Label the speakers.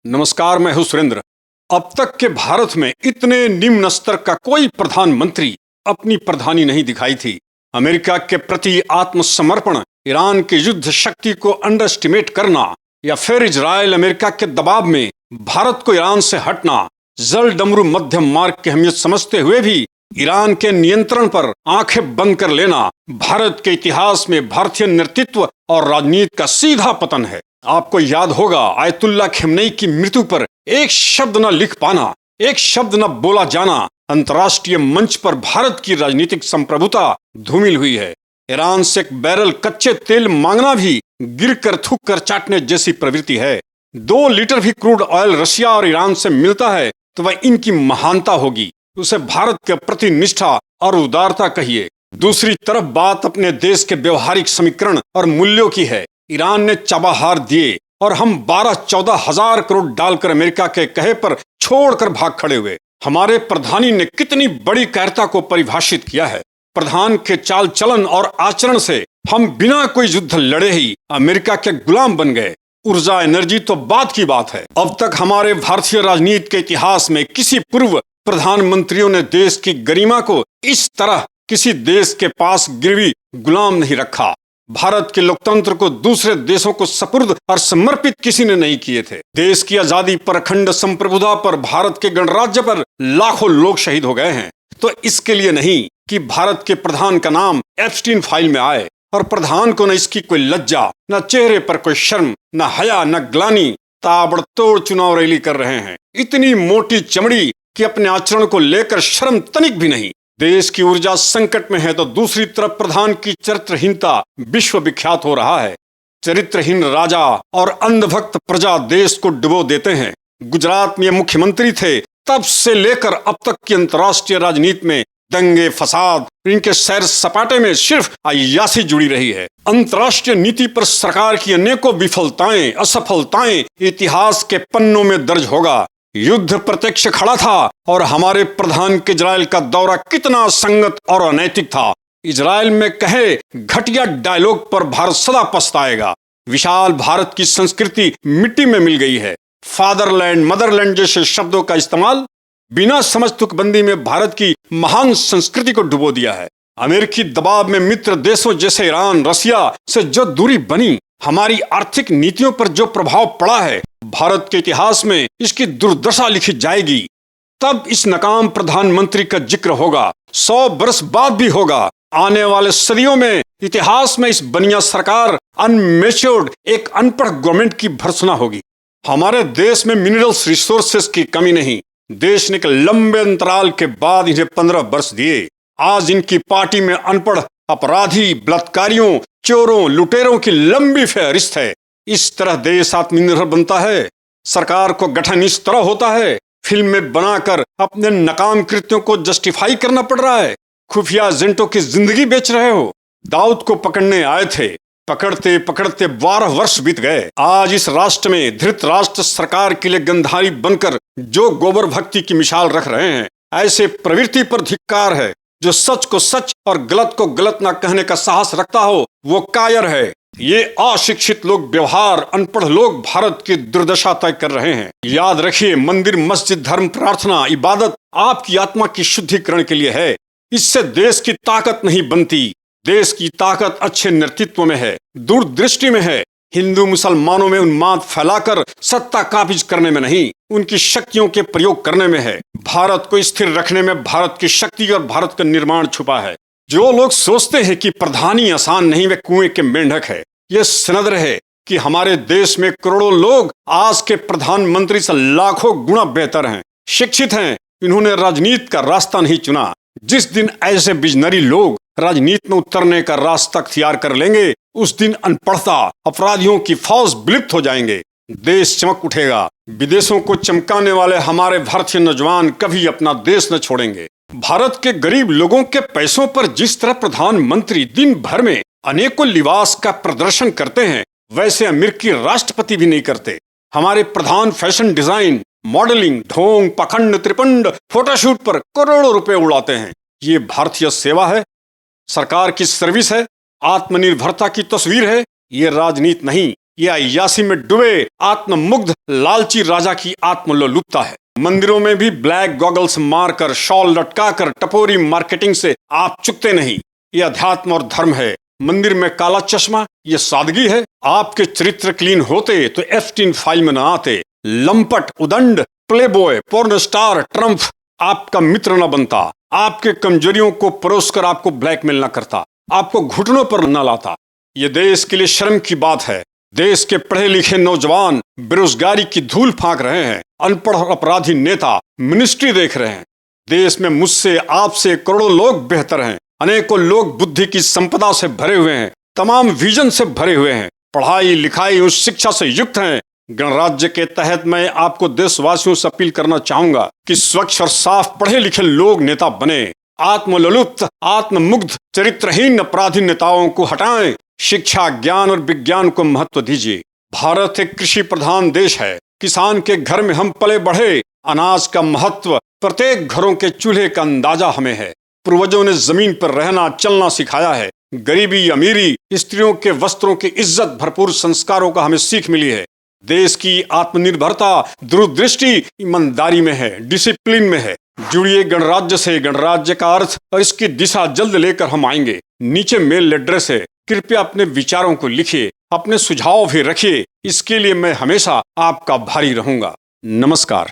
Speaker 1: नमस्कार, मैं हूं सुरेंद्र। अब तक के भारत में इतने निम्न स्तर का कोई प्रधानमंत्री अपनी प्रधानी नहीं दिखाई थी। अमेरिका के प्रति आत्मसमर्पण, ईरान की युद्ध शक्ति को अंडर एस्टिमेट करना या फिर इजराइल अमेरिका के दबाव में भारत को ईरान से हटना, जल डमरू मध्यम मार्ग की अहमियत समझते हुए भी ईरान के नियंत्रण पर आंखें बंद कर लेना भारत के इतिहास में भारतीय नेतृत्व और राजनीति का सीधा पतन है। आपको याद होगा, आयतुल्ला खमेनी की मृत्यु पर एक शब्द न लिख पाना, एक शब्द न बोला जाना, अंतर्राष्ट्रीय मंच पर भारत की राजनीतिक संप्रभुता धूमिल हुई है। ईरान से एक बैरल कच्चे तेल मांगना भी गिरकर थूक कर चाटने जैसी प्रवृत्ति है। 2 लीटर भी क्रूड ऑयल रशिया और ईरान से मिलता है तो वह इनकी महानता होगी, उसे भारत के प्रति निष्ठा और उदारता कहिए। दूसरी तरफ बात अपने देश के व्यवहारिक समीकरण और मूल्यों की है। ईरान ने चाबाहार दिए और हम 12-14 हजार करोड़ डालकर अमेरिका के कहे पर छोड़कर भाग खड़े हुए। हमारे प्रधानी ने कितनी बड़ी कायरता को परिभाषित किया है। प्रधान के चाल चलन और आचरण से हम बिना कोई युद्ध लड़े ही अमेरिका के गुलाम बन गए। ऊर्जा एनर्जी तो बात की बात है। अब तक हमारे भारतीय राजनीति के इतिहास में किसी पूर्व प्रधानमंत्रियों ने देश की गरिमा को इस तरह किसी देश के पास गिरवी गुलाम नहीं रखा। भारत के लोकतंत्र को दूसरे देशों को सपुर्द और समर्पित किसी ने नहीं किए थे। देश की आजादी पर, अखंड संप्रभुता पर, भारत के गणराज्य पर लाखों लोग शहीद हो गए हैं। तो इसके लिए नहीं कि भारत के प्रधान का नाम एप्स्टीन फाइल में आए और प्रधान को न इसकी कोई लज्जा, न चेहरे पर कोई शर्म, न हया, न ग्लानि, ताबड़तोड़ चुनाव रैली कर रहे हैं। इतनी मोटी चमड़ी कि अपने आचरण को लेकर शर्म तनिक भी नहीं। देश की ऊर्जा संकट में है तो दूसरी तरफ प्रधान की चरित्रहीनता विश्व विख्यात हो रहा है। चरित्रहीन राजा और अंधभक्त प्रजा देश को डुबो देते हैं। गुजरात में मुख्यमंत्री थे, तब से लेकर अब तक की अंतर्राष्ट्रीय राजनीति में दंगे फसाद, इनके सैर सपाटे में सिर्फ अय्यासी जुड़ी रही है। अंतर्राष्ट्रीय नीति पर सरकार की अनेकों विफलताएं, असफलताएं इतिहास के पन्नों में दर्ज होगा। युद्ध प्रत्यक्ष खड़ा था और हमारे प्रधान के इजराइल का दौरा कितना संगत और अनैतिक था। इजराइल में कहे घटिया डायलॉग पर भारत सदा पछताएगा। विशाल भारत की संस्कृति मिट्टी में मिल गई है। फादरलैंड, मदरलैंड जैसे शब्दों का इस्तेमाल बिना समझ तुकबंदी में भारत की महान संस्कृति को डुबो दिया है। अमेरिकी दबाव में मित्र देशों जैसे ईरान, रशिया से जो दूरी बनी, हमारी आर्थिक नीतियों पर जो प्रभाव पड़ा है, भारत के इतिहास में इसकी दुर्दशा लिखी जाएगी। तब इस नकाम प्रधानमंत्री का जिक्र होगा, 100 वर्ष बाद भी होगा। आने वाले सदियों में इतिहास में इस बनिया सरकार, अनमेच्योर्ड, एक अनपढ़ गवर्नमेंट की भर्त्सना होगी। हमारे देश में मिनरल्स रिसोर्सेस की कमी नहीं। देश ने एक लंबे अंतराल के बाद इन्हें 15 वर्ष दिए। आज इनकी पार्टी में अनपढ़ अपराधी, बलात्कारियों, चोरों, लुटेरों की लंबी फहरिस्त है। इस तरह देश आत्मनिर्भर बनता है। सरकार को गठन इस तरह होता है। फिल्में बनाकर अपने नकाम कृत्यों को जस्टिफाई करना पड़ रहा है। खुफिया एजेंटों की जिंदगी बेच रहे हो। दाऊद को पकड़ने आए थे, पकड़ते पकड़ते 12 वर्ष बीत गए। आज इस राष्ट्र में धृतराष्ट्र सरकार के लिए गंधारी बनकर जो गोबर भक्ति की मिसाल रख रहे हैं, ऐसे प्रवृत्ति पर धिक्कार है। जो सच को सच और गलत को गलत ना कहने का साहस रखता हो, वो कायर है। ये अशिक्षित लोग, व्यवहार अनपढ़ लोग भारत की दुर्दशा तय कर रहे हैं। याद रखिए, मंदिर, मस्जिद, धर्म, प्रार्थना, इबादत आपकी आत्मा की शुद्धिकरण के लिए है। इससे देश की ताकत नहीं बनती। देश की ताकत अच्छे नेतृत्व में है, दूरदृष्टि में है। हिंदू मुसलमानों में उन्माद फैलाकर सत्ता काबिज करने में नहीं, उनकी शक्तियों के प्रयोग करने में है। भारत को स्थिर रखने में भारत की शक्ति और भारत का निर्माण छुपा है। जो लोग सोचते हैं कि प्रधानी आसान नहीं, वे कुएं के मेंढक है। ये सनद रहे कि हमारे देश में करोड़ों लोग आज के प्रधानमंत्री से लाखों गुना बेहतर हैं, शिक्षित हैं। इन्होंने राजनीति का रास्ता नहीं चुना। जिस दिन ऐसे विजनरी लोग राजनीति में उतरने का रास्ता अख्तियार कर लेंगे, उस दिन अनपढ़ता, अपराधियों की फौज विलुप्त हो जाएंगे। देश चमक उठेगा। विदेशों को चमकाने वाले हमारे भारतीय नौजवान कभी अपना देश न छोड़ेंगे। भारत के गरीब लोगों के पैसों पर जिस तरह प्रधानमंत्री दिन भर में अनेकों लिबास का प्रदर्शन करते हैं, वैसे अमेरिकी राष्ट्रपति भी नहीं करते। हमारे प्रधान फैशन डिजाइन, मॉडलिंग, ढोंग, पखंड, त्रिपंड, फोटोशूट पर करोड़ों रुपए उड़ाते हैं। ये भारतीय सेवा है, सरकार की सर्विस है, आत्मनिर्भरता की तस्वीर है। ये राजनीति नहीं, ये अय्यासी में डूबे आत्ममुग्ध लालची राजा की आत्मलोलुपता है। मंदिरों में भी ब्लैक गॉगल्स मारकर, शॉल लटकाकर, टपोरी मार्केटिंग से आप चुकते नहीं। ये अध्यात्म और धर्म है। मंदिर में काला चश्मा, ये सादगी है। आपके चरित्र क्लीन होते तो एफटीन फाइल में न आते। लंपट, उदंड, प्लेबॉय, पोर्न स्टार, ट्रम्प आपका मित्र न बनता। आपके कमजोरियों को परोसकर आपको ब्लैकमेल न करता, आपको घुटनों पर न लाता। ये देश के लिए शर्म की बात है। देश के पढ़े लिखे नौजवान बेरोजगारी की धूल फांक रहे हैं। अनपढ़ और अपराधी नेता मिनिस्ट्री देख रहे हैं। देश में मुझसे, आपसे करोड़ों लोग बेहतर हैं। अनेकों लोग बुद्धि की संपदा से भरे हुए हैं, तमाम विजन से भरे हुए हैं, पढ़ाई लिखाई और शिक्षा से युक्त हैं। गणराज्य के तहत मैं आपको देशवासियों से अपील करना चाहूंगा कि स्वच्छ और साफ पढ़े लिखे लोग नेता बने। आत्मलोलुप्त, आत्ममुग्ध, चरित्रहीन अपराधी नेताओं को हटाएं। शिक्षा, ज्ञान और विज्ञान को महत्व दीजिए। भारत एक कृषि प्रधान देश है। किसान के घर में हम पले बढ़े। अनाज का महत्व प्रत्येक घरों के चूल्हे का अंदाजा हमें है। पूर्वजों ने जमीन पर रहना चलना सिखाया है। गरीबी अमीरी, स्त्रियों के वस्त्रों की इज्जत, भरपूर संस्कारों का हमें सीख मिली है। देश की आत्मनिर्भरता दूरदृष्टि ईमानदारी में है, डिसिप्लिन में है। जुड़िए गणराज्य से। गणराज्य का अर्थ और इसकी दिशा जल्द लेकर हम आएंगे। नीचे मेल एड्रेस है, कृपया अपने विचारों को लिखिए, अपने सुझाव भी रखिए। इसके लिए मैं हमेशा आपका भारी रहूंगा। नमस्कार।